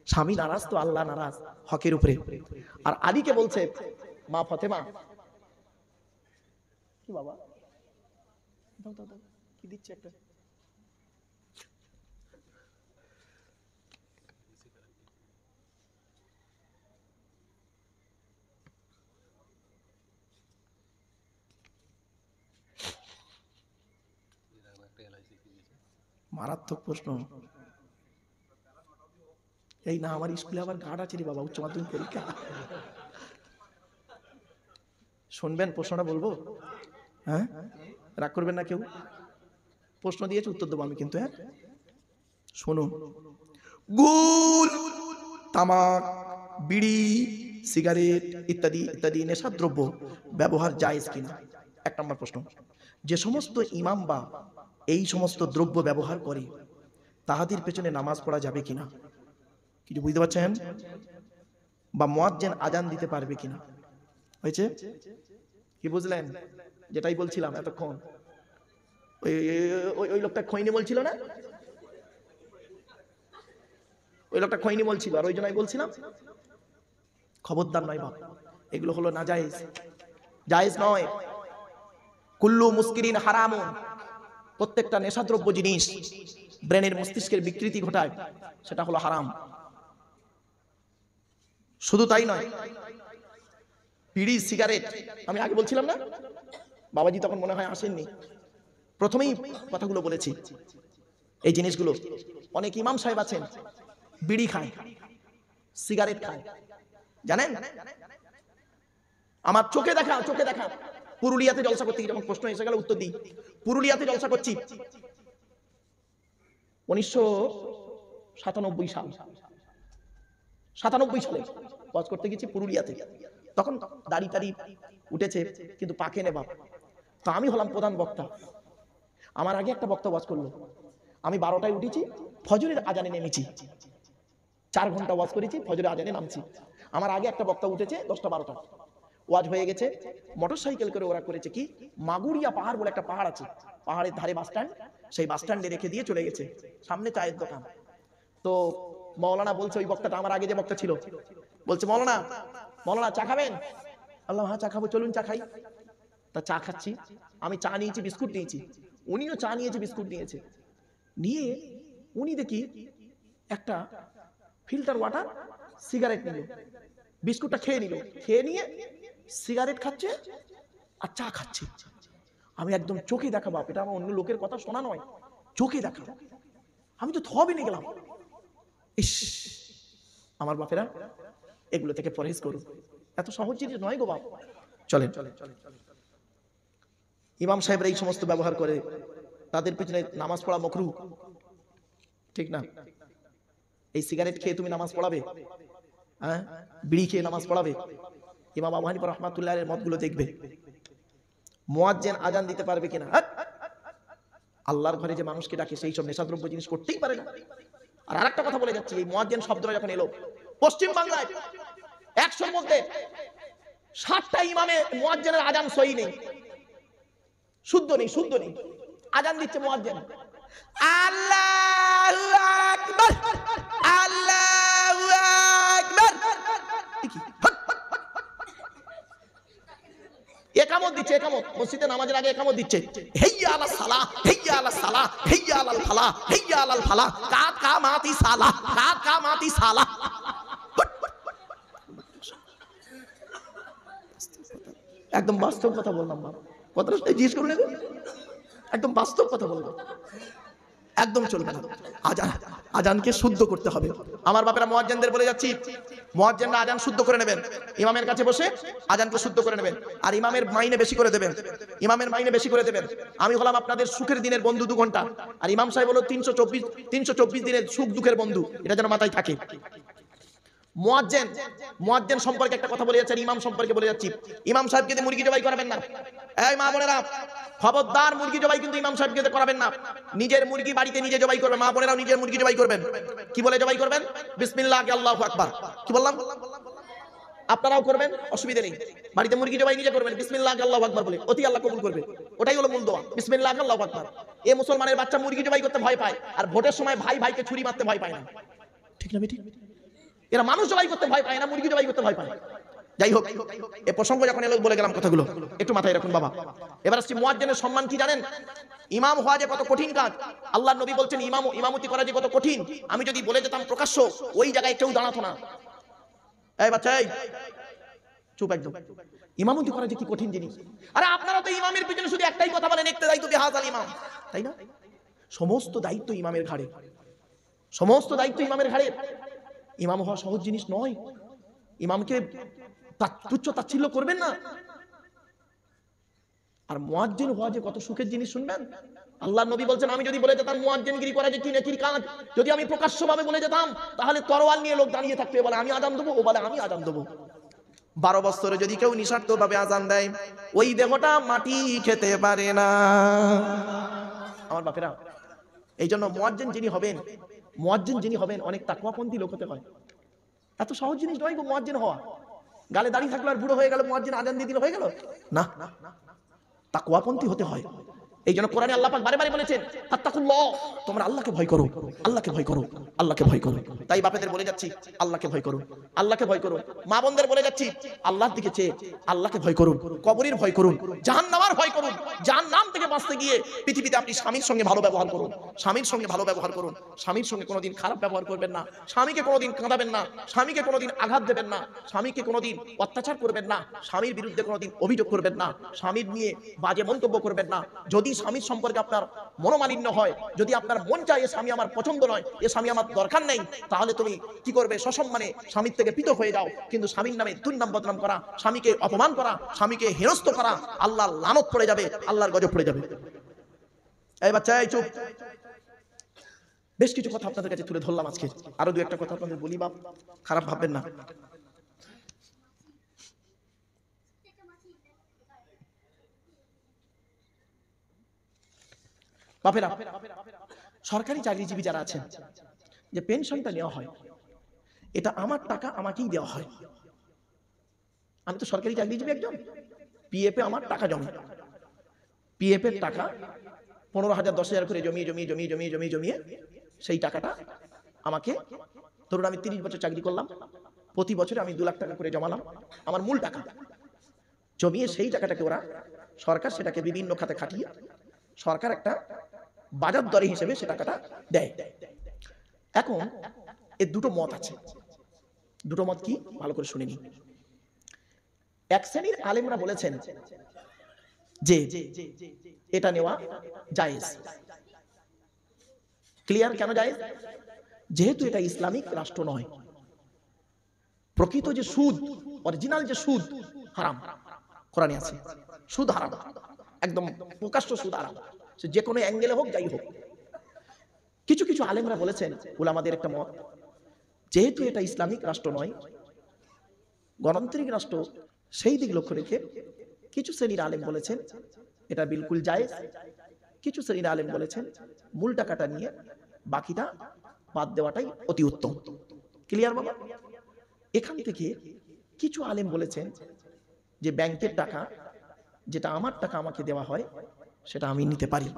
স্বামী নারাজ তো আল্লাহ নারাজ হকের উপরে। আর আলীকে বলছে মা ফাতেমা, কি বাবা দাও দাও দাও, কি দিচ্ছে একটা, মারাত্মক প্রশ্ন। এই না, আমার স্কুলে আবার গার্ড আছে রে বাবা, উচ্চ মাধ্যমিক পরীক্ষা। শুনবেন প্রশ্নটা বলবো? হ্যাঁ, রাগ করবেন না কেউ? প্রশ্ন দিয়েছে, উত্তর দেবো আমি কিন্তু। হ্যাঁ শুনুন, গুল, তামাক, বিড়ি, সিগারেট ইত্যাদি ইত্যাদি নেশাদ্রব্য ব্যবহার জায়েজ কিনা? এক নম্বর প্রশ্ন। যে সমস্ত ইমাম বা এই সমস্ত দ্রব্য ব্যবহার করে তাহাদের পেছনে নামাজ পড়া যাবে কিনা? কিছু বুঝতে পারছেন? বা মুয়াজ্জিন আজান দিতে পারবে কিনা? হয়েছে কি বুঝলেন? যেটাই বলছিলাম এতক্ষণ, ওই লোকটা খৈনি বলছিল না, ওই লোকটা খৈনি বলছিল, আর ওই জন্যই বলছিলাম খবরদার নয় বাপ, এগুলো হলো নাজায়েজ, জায়েজ নয়। কুল্লু মুস্কিরিন হারামুন, প্রত্যেকটা নেশাদ্রব্য জিনিস ব্রেনের মস্তিষ্কের বিকৃতি ঘটায়, সেটা হলো হারাম। শুধু তাই নয়, বিড়ি সিগারেট, আমি আগে বলছিলাম না, বাবাজি তখন মনে হয় আসেননি, প্রথমেই কথাগুলো বলেছি। এই জিনিসগুলো অনেক ইমাম সাহেব আছেন বিড়ি খায়, সিগারেট খায়, জানেন? আমার চোখে দেখা, চোখে দেখা, পুরুলিয়াতে জলসা করতে গিয়ে, যখন প্রশ্ন এসে গেল উত্তর দিই, পুরুলিয়াতে জলসা করছি 1997 সাল, 97 সালে ওয়াজ করতে গেছি পুরুলিয়াতে। তখন দাড়ি টাড়ি উঠেছে কিন্তু পাকে নে বাপ। তো আমি হলাম প্রধান বক্তা, আমার আগে একটা বক্তা ওয়াজ করলো। আমি 12টায় উঠেছি, ফজরের আজানে নেমেছি, 4 ঘন্টা ওয়াজ করেছি, ফজরের আজানে নামছি। আমার আগে একটা বক্তা উঠেছে 10টা 12টা, ওয়াজ হয়ে গেছে। মোটর সাইকেল করে ওরা করেছে কি, মাগুরিয়া পাহাড় বলে একটা পাহাড় আছে, পাহাড়ের ধারে বাস স্ট্যান্ড, সেই বাস স্ট্যান্ডে রেখে দিয়ে চলে গেছে, সামনে চায়ের দোকান। তো মৌলানা বলছে, ওই বক্তাটা আমার আগে যে বক্তা ছিল বলছে, মৌলানা মৌলানা চা খাবেন? আল্লাহ হ্যাঁ চা খাবো, চলুন চা খাই। তা চা খাচ্ছি, আমি চা নিয়েছি, বিস্কুট নিয়েছি, উনিও চা নিয়েছে, বিস্কুট নিয়েছে, নিয়ে উনি দেখি একটা ফিল্টার ওয়াটার সিগারেট নিল, বিস্কুটটা খেয়ে নিল, খেয়ে নিয়ে সিগারেট খাচ্ছে আর চা খাচ্ছে। আমি একদম চোখে দেখা বাপ, এটা আমার অন্য লোকের কথা শোনা নয়, চোখে দেখা। আমি তো থবে নিয়ে গেলাম, ইস আমার বাপেরা এগুলো থেকে পরহেজ করুন, এত সহজ জিনিস নয় গো বাপ। চলেন, ইমাম সাহেবরা এই সমস্ত ব্যবহার করে, তাদের পিছনে নামাজ পড়া মাকরুহ, ঠিক না? এই সিগারেট খেয়ে তুমি নামাজ পড়াবে? হ্যাঁ, বিড়ি খেয়ে নামাজ পড়াবে? ইমাম আবু হানিফা রাহমাতুল্লাহির মতগুলো দেখবে। মুয়াজ্জিন আজান দিতে পারবে কিনা? আল্লাহর ঘরে যে মানুষকে ডাকে সেই সব নেশাদ্রব্য জিনিস করতেই পারে না। আর আরেকটা কথা বলে যাচ্ছি, এই মুয়াজ্জিন শব্দটা যখন এলো পশ্চিম বাংলায় 100-র মধ্যে 60টা ইমামে মুয়াজ্জিনের আজান সহি নেই, শুদ্ধ নেই, শুদ্ধ নেই। আজান দিচ্ছে মুয়াজ্জিন, আল্লাহু আকবার, আল্লাহু আকবার, একামত দিচ্ছে, একামত মসজিদে নামাজের আগে একামত দিচ্ছে, হাইয়া আলাস সালাহ, হাইয়া আলাস সালাহ, হাইয়া আলাল ফালাহ, হাইয়া আলাল ফালাহ, কাত কামাতি সালাহ, কাত কামাতি সালাহ। একদম বাস্তব কথা বললাম বাবা, কথাটা জিজ্ঞেস করুন, একদম বাস্তব কথা বললাম, একদম চলবে না। আজানকে শুদ্ধ করতে হবে। আমার বাপেরা মুয়াজ্জিনদের বলে যাচ্ছি, মুয়াজ্জিনরা আজান শুদ্ধ করে নেবেন, ইমামের কাছে বসে আজানকে শুদ্ধ করে নেবেন, আর ইমামের মাইনে বেশি করে দেবেন, ইমামের মাইনে বেশি করে দেবেন। আমি হলাম আপনাদের সুখের দিনের বন্ধু 2 ঘন্টা, আর ইমাম সাহেব হলো 324 দিনের সুখ দুঃখের বন্ধু, এটা যেন মাথায় থাকে। মুয়াজ্জিন সম্পর্কে একটা কথা বলে যাচ্ছি, আর ইমাম সম্পর্কে বলে যাচ্ছি। ইমাম সাহেবকে দিয়ে মুরগি জবাই করাবেন না, এই মা বোনেরা খবরদার, মুরগি জবাই কিন্তু ইমাম সাহেবকে দিয়ে করাবেন না। নিজের মুরগি বাড়িতে নিজে জবাই করবেন, মা বোনেরাও নিজের মুরগি জবাই করবেন। কি বলে জবাই করবেন? বিসমিল্লাহ, আল্লাহু আকবার। কি বললাম? আপনারাও করবেন, অসুবিধা নেই। বাড়িতে মুরগি জবাই নিজে করবেন, বিসমিল্লাহ আল্লাহু আকবার বলে, অতি আল্লাহ কবুল করবে। ওটাই হলো মূল দোয়া, বিসমিল্লাহ আল্লাহু আকবার। এই মুসলমানের বাচ্চা মুরগি জবাই করতে ভয় পায়, আর ভোটের সময় ভাই ভাইকে ছুরি মারতে ভয় পায় না, ঠিক না বেটি? এরা মানুষ জবাই করতে ভয় পায় না, মুরগি জবাই করতে ভয় পায়। যাই হোক, এ প্রসঙ্গ যখন এলো বলে গেলাম কথাগুলো, একটু মাথায় রাখুন বাবা। এবার আসছি মুয়াজ্জিনের সম্মান কি জানেন? ইমাম হওয়া যে কত কঠিন কাজ। আল্লাহর নবী বলছেন ইমামতি করা যে কত কঠিন। আমি যদি বলে যেতাম প্রকাশ্য, ওই জায়গায় কেউ দাঁড়াতো না। এই বাচ্চা, এই চুপ একদম। ইমামতি করা যে কি কঠিন জিনিস। আরে আপনারা তো ইমামের পিছনে শুধু একটাই কথা বলেন, ইক্তেদাই তো বিহাযাল ইমাম, তাই না? সমস্ত দায়িত্ব ইমামের ঘাড়ে, সমস্ত দায়িত্ব ইমামের ঘাড়ে। ইমাম হওয়া সহজ জিনিস নয়। ইমামকে তুচ্ছ তাচ্ছিল্য করবেন না। আর মুয়াজ্জিন হওয়া যে কত সুখের জিনিস শুনবেন। আল্লাহর নবী বলছেন, আমি যদি বলে যেতাম মুয়াজ্জিনগিরি করা যে কি নেকির কাজ, যদি আমি প্রকাশ্যভাবে বলে যেতাম, তাহলে তরোয়াল নিয়ে লোক দাঁড়িয়ে থাকবে, বলে আমি আজান দেবো, ও বলে আমি আজান দেবো। 12 বছরে যদি কেউ নিঃস্বার্থভাবে আজান দেয়, ওই দেহটা মাটি খেতে পারে না। আমার বাপেরা, এই জন্য মুয়াজ্জিন যিনি হবেন অনেক তাকওয়াপন্থী লোক হতে হয়। এত সহজ জিনিস নয় গো মুয়াজ্জিন হওয়া। গালে দাড়ি থাকলো আর বুড়ো হয়ে গেল, মুয়াজ্জিন আজান দিয়ে দিল, হয়ে গেল না। তাকওয়াপন্থী হতে হয়। এই জন্য কোরআনে আল্লাহ পাক বারে বারে বলেছেন, ফাত্তাকুল্লাহ, তোমরা আল্লাহকে ভয় করো, আল্লাহকে ভয় করো, আল্লাহকে ভয় করো। তাই বাপেদের বলে যাচ্ছি, আল্লাহকে ভয় করুন, আল্লাহকে ভয় করুন। মা বোনদের বলে যাচ্ছি, আল্লাহর দিকে চেয়ে আল্লাহকে ভয় করুন, কবরের ভয় করুন, জাহান্নামের ভয় করুন। জাহান্নাম থেকে বাঁচতে গিয়ে পৃথিবীতে আপনি স্বামীর সঙ্গে ভালো ব্যবহার করুন, স্বামীর সঙ্গে ভালো ব্যবহার করুন, স্বামীর সঙ্গে কোনোদিন খারাপ ব্যবহার করবেন না, স্বামীকে কোনোদিন কাঁদাবেন না, স্বামীকে কোনোদিন আঘাত দেবেন না, স্বামীকে কোনোদিন অত্যাচার করবেন না, স্বামীর বিরুদ্ধে কোনোদিন অভিযোগ করবেন না, স্বামীর নিয়ে বাজে মন্তব্য করবেন না। যদি স্বামীর সম্পর্কে আপনার মনোমালিন্য হয়, যদি আপনার মন চায় এ স্বামী আমার পছন্দ নয়, এ স্বামী আমার দরকার নেই, তাহলে তুমি কি করবে? সসম্মানে স্বামীর থেকে পৃথক হয়ে যাও। কিন্তু স্বামীর নামে দুর্নাম বদনাম করা, স্বামীকে অপমান করা, স্বামীকে হেনস্থ করা, আল্লাহর লানত পড়ে যাবে, আল্লাহর গজব পড়ে যাবে। এই বাচ্চা, এই চুপ। বেশ কিছু কথা আপনাদের কাছে তুলে ধরলাম আজকে, আরো দু একটা কথা আপনাদের বলি, বাপ খারাপ ভাববেন না। বাপেরা, সরকারি চাকরিজীবী যারা আছেন, যে পেনশনটা নেওয়া হয়, এটা আমার টাকা আমাকেই দেওয়া হয়। আমি তো সরকারি চাকরিজীবী একজন, পিএফে আমার টাকা জমে, পিএফ এর টাকা 15,000 10,000 করে জমিয়ে সেই টাকাটা আমাকে, ধরুন আমি 30 বছর চাকরি করলাম, প্রতি বছরে আমি 2 লাখ টাকা করে জমালাম, আমার মূল টাকা জমিয়ে সেই টাকাটাকে ওরা, সরকার সেটাকে বিভিন্ন খাতে খাটিয়ে সরকার একটা বাজার দরে হিসেবে সে টাকাটা দেয়। এখন এর দুটো মত আছে। দুটো মত কি ভালো করে শুনে নিন। এক শ্রেণীর আলেমরা বলেছেন যে এটা নেওয়া জায়েজ। ক্লিয়ার? কেন জায়েজ? যেহেতু এটা ইসলামিক রাষ্ট্র নয়, প্রকৃত যে সুদ, অরিজিনাল যে সুদ হারাম, কোরআনে আছে সুদ হারাম, একদম প্রকাশ্য সুদ হারাম, সে যে কোনো অ্যাঙ্গেলে হোক, যাই হোক। কিছু কিছু আলেমরা বলেছেন, উলামাদের একটা মত, যেহেতু এটা ইসলামিক রাষ্ট্র নয়, গণতান্ত্রিক রাষ্ট্র, সেই দিক লক্ষ্য রেখে কিছু শ্রেণীর আলেম বলেছেন এটা বিলকুল জায়েজ। কিছু শ্রেণীর আলেম বলেছেন মূল টাকাটা নিয়ে বাকিটা বাদ দেওয়াটাই অতি উত্তম। ক্লিয়ার বাবা? এখান থেকে কিছু আলেম বলেছেন যে ব্যাংকের টাকা, যেটা আমার টাকা আমাকে দেওয়া হয়, সেটা আমি নিতে পারি।